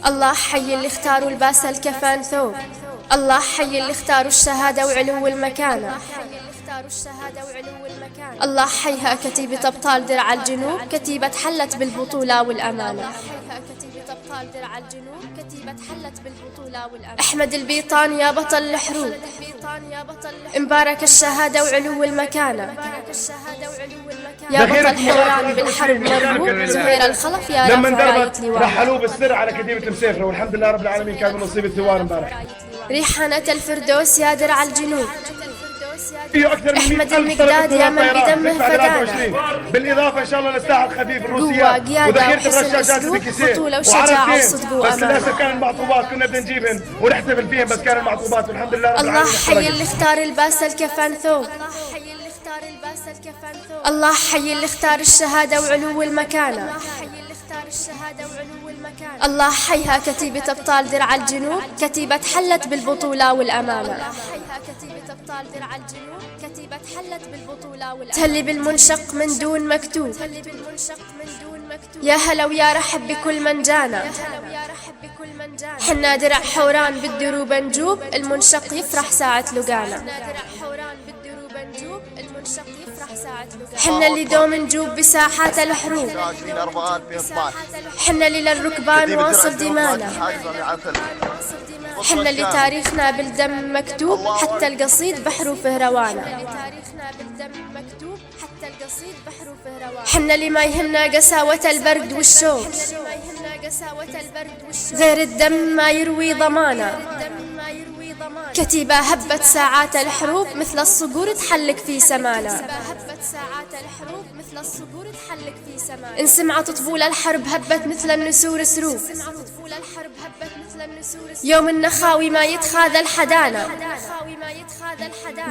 الله حي اللي اختاروا لباس الكفان ثوب، الله حي اللي اختاروا الشهادة وعلو المكانة، الله حيها كتيبة أبطال درع الجنوب، كتيبة حلت بالبطولة والأمانة. أحمد البيطان يا بطل الحروب، مبارك الشهادة وعلو المكانة، يا بطل حوران بالحرب مرغوب، زهير الخلف يا لما رافع انضربت راية رحلوه بالسر على كتيبة المسيفرة، والحمد لله رب العالمين كان من نصيب الثوار امبارح. ريحانة الفردوس يا درع الجنوب، أحمد المقداد يا من بدمه فدانا، بالإضافة إن شاء الله للسلاح الخفيف الروسيات وذخيرة الرشاشات البكيسية بطولة وشجاعة وصدق بس وأمانة. للأسف كان المعطوبات كنا بدنا نجيبهن ونحتفل فيهم، بس كان المعطوبات والحمد لله رب الله العالمين. حي اللي اختار الباس الكفان ثوب، الله حي اللي اختار الشهادة وعلو المكانة، الله حيها كتيبة أبطال درع الجنوب، كتيبة حلت بالبطولة والأمانة. تهلي بالمنشق من دون مكتوب، يا هلا ويا رحب بكل من جانا، حنا درع حوران بالدروب نجوب، المنشق يفرح ساعة لقانا، حنا اللي دوم نجوب بساحات الحروب، حنا اللي للركبان واصل دمانا، حنا اللي تاريخنا بالدم مكتوب، حتى القصيد بحروفه روانا، حنا اللي ما يهمنا قساوة البرد والشوق، غير الدم ما يروي ضمانا، كتيبة هبت ساعات الحروب مثل الصقور تحلق في سمانا، إن سمعت طبول الحرب هبت مثل النسور سروب، يوم النخاوي ما يتخاذى الحدانا،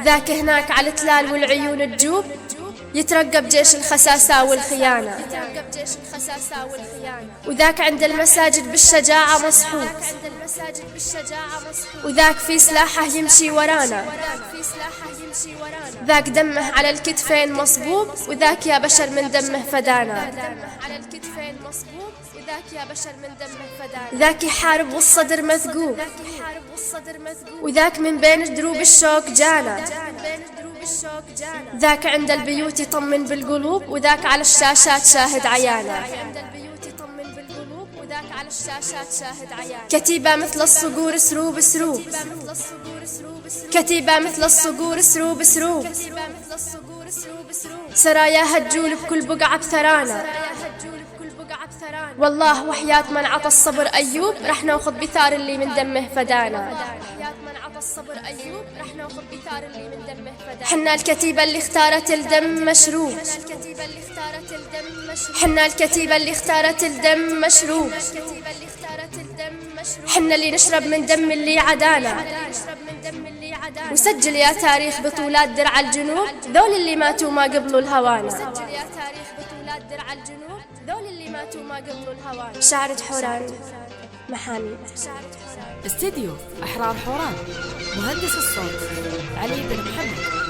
ذاك هناك على التلال والعيون تجوب، يترقب جيش الخساسة والخيانة، وذاك عند المساجد بالشجاعة مصحوب، وذاك في سلاحه يمشي ورانا، ذاك دمه على الكتفين مصبوب، وذاك يا بشر من دمه فدانا، ذاك يحارب والصدر مثقوب، وذاك من بين دروب الشوك جانا، ذاك عند البيوت يطمن بالقلوب، وذاك على الشاشات شاهد عيانا، كتيبة مثل الصقور سروب سروب، كتيبة مثل الصقور سروب سروب، سراياها تجول بكل بقعة بثرانا، والله وحياة من عطى الصبر أيوب رح ناخذ بثار اللي من دمه فدانا، حنا الكتيبة اللي اختارت الدم مشروب، حنا الكتيبة اللي اختارت الدم مشروب، حنا اللي نشرب من دم اللي عدانا، وسجل يا تاريخ بطولات درع الجنوب، ذول اللي ماتوا ما قبلوا الهوانا، شعرة حوران محامي. استديو أحرار حوران، مهندس الصوت علي بن محمد.